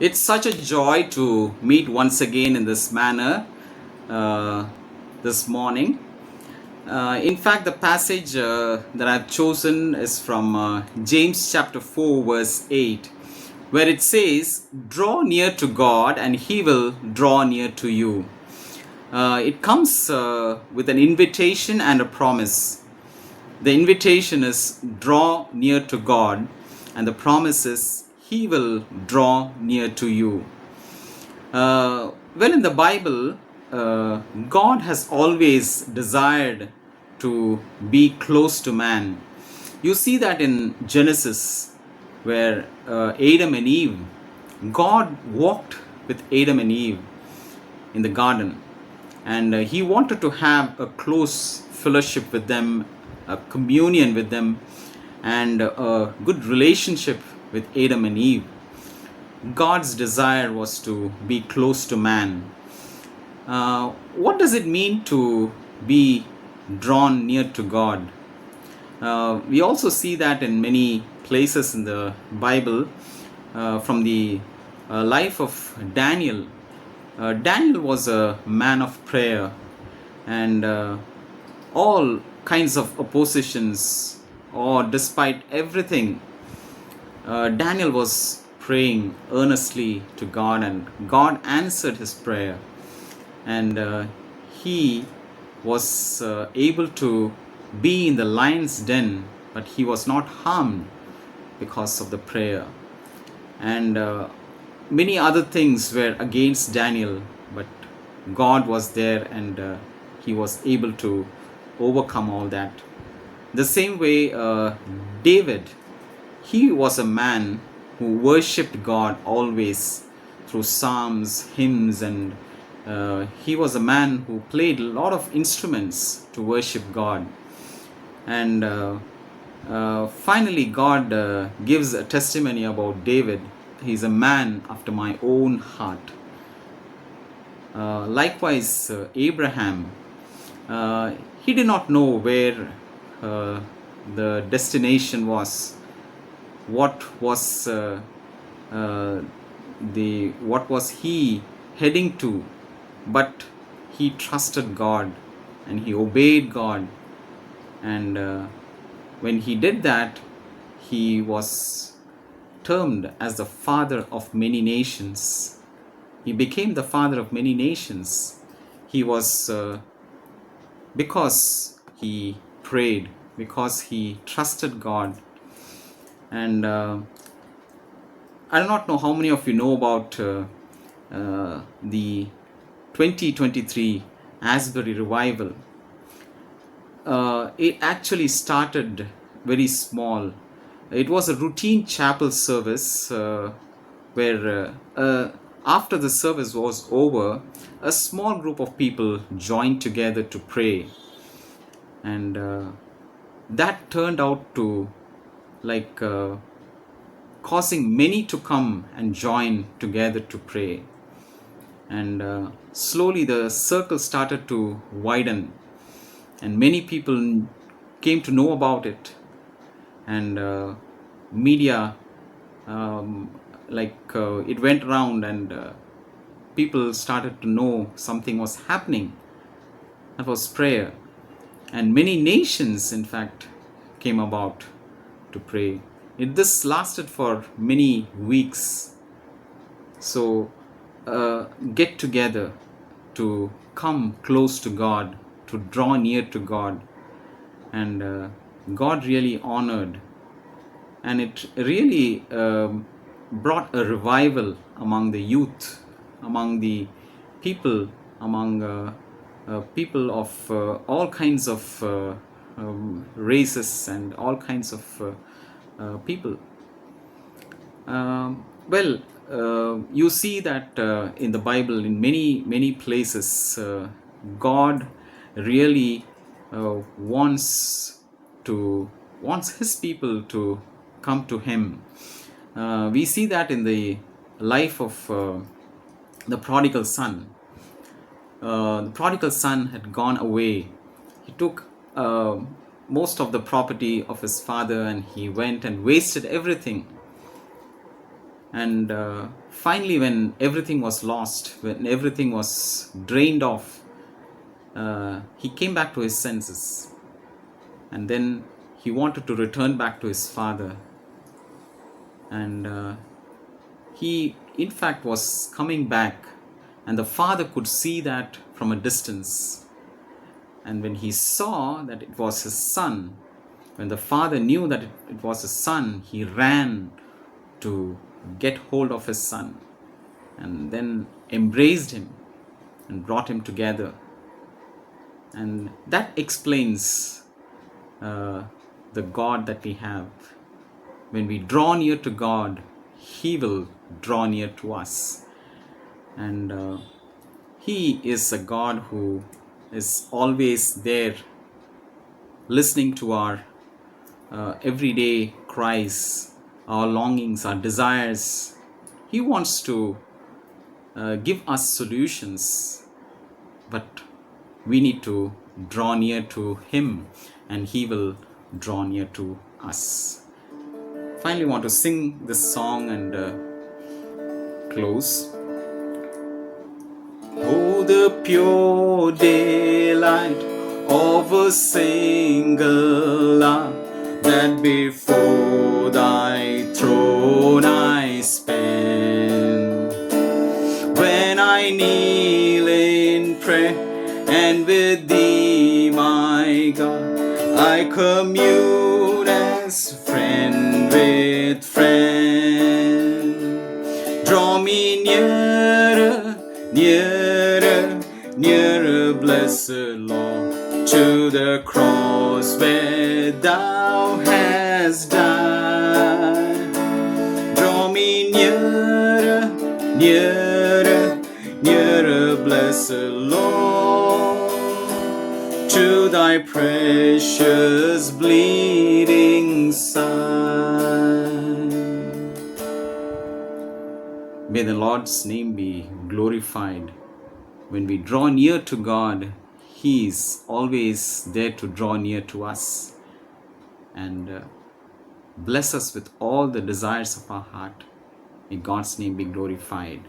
It's such a joy to meet once again in this manner uh, this morning. In fact, the passage that I've chosen is from James chapter 4, verse 8, where it says, "Draw near to God, and He will draw near to you." It comes with an invitation and a promise. The invitation is draw near to God, and the promise is He will draw near to you. Well, in the Bible, God has always desired to be close to man. You see that in Genesis, where Adam and Eve, God walked with Adam and Eve in the garden, and He wanted to have a close fellowship with them, a communion with them, and a good relationship with Adam and Eve. God's desire was to be close to man. What does it mean to be drawn near to God? We also see that in many places in the Bible, from the life of Daniel. Daniel was a man of prayer, and all kinds of oppositions, or despite everything, Daniel was praying earnestly to God, and God answered his prayer, and he was able to be in the lion's den, but he was not harmed because of the prayer. And many other things were against Daniel, but God was there, and he was able to overcome all that. The same way, David, he was a man who worshipped God always through psalms, hymns, and he was a man who played a lot of instruments to worship God. And finally, God gives a testimony about David. He's a man after my own heart. Likewise, Abraham, he did not know where the destination was, what was what was he heading to, but he trusted God and he obeyed God, and when he did that, he was termed as the father of many nations. He became the father of many nations. He was because he prayed, because he trusted God. And I do not know how many of you know about the 2023 Asbury revival. It actually started very small. It was a routine chapel service where after the service was over, a small group of people joined together to pray. And that turned out to causing many to come and join together to pray. And slowly the circle started to widen, and many people came to know about it, and media it went around, and people started to know something was happening. That was prayer, and many nations in fact came about to pray. This lasted for many weeks. So get together to come close to God, to draw near to God, and God really honored, and it really brought a revival among the youth, among the people, among people of all kinds of races and all kinds of people. You see that in the Bible, in many places, God really wants His people to come to Him. We see that in the life of the prodigal son. The prodigal son had gone away. He took most of the property of his father, and he went and wasted everything. And finally, when everything was lost, when everything was drained off, he came back to his senses. And then he wanted to return back to his father. And he, in fact, was coming back. And the father could see that from a distance. And when he saw that it was his son, when the father knew that it was his son, he ran to get hold of his son and then embraced him and brought him together. And that explains the God that we have. When we draw near to God, He will draw near to us. And He is a God who is always there, listening to our everyday cries, our longings, our desires. He wants to give us solutions, but we need to draw near to Him, and He will draw near to us. Finally, want to sing this song and close. Oh, the pure daylight of a single hour, that before Thy throne I spend, when I kneel in prayer and with Thee, my God, I commune as friend with friend. Draw me nearer, nearer, nearer, blessed Lord, to the cross where Thou hast died. Draw me nearer, nearer, nearer, blessed Lord, to Thy precious bleeding side. May the Lord's name be glorified. When we draw near to God, He is always there to draw near to us and bless us with all the desires of our heart. May God's name be glorified.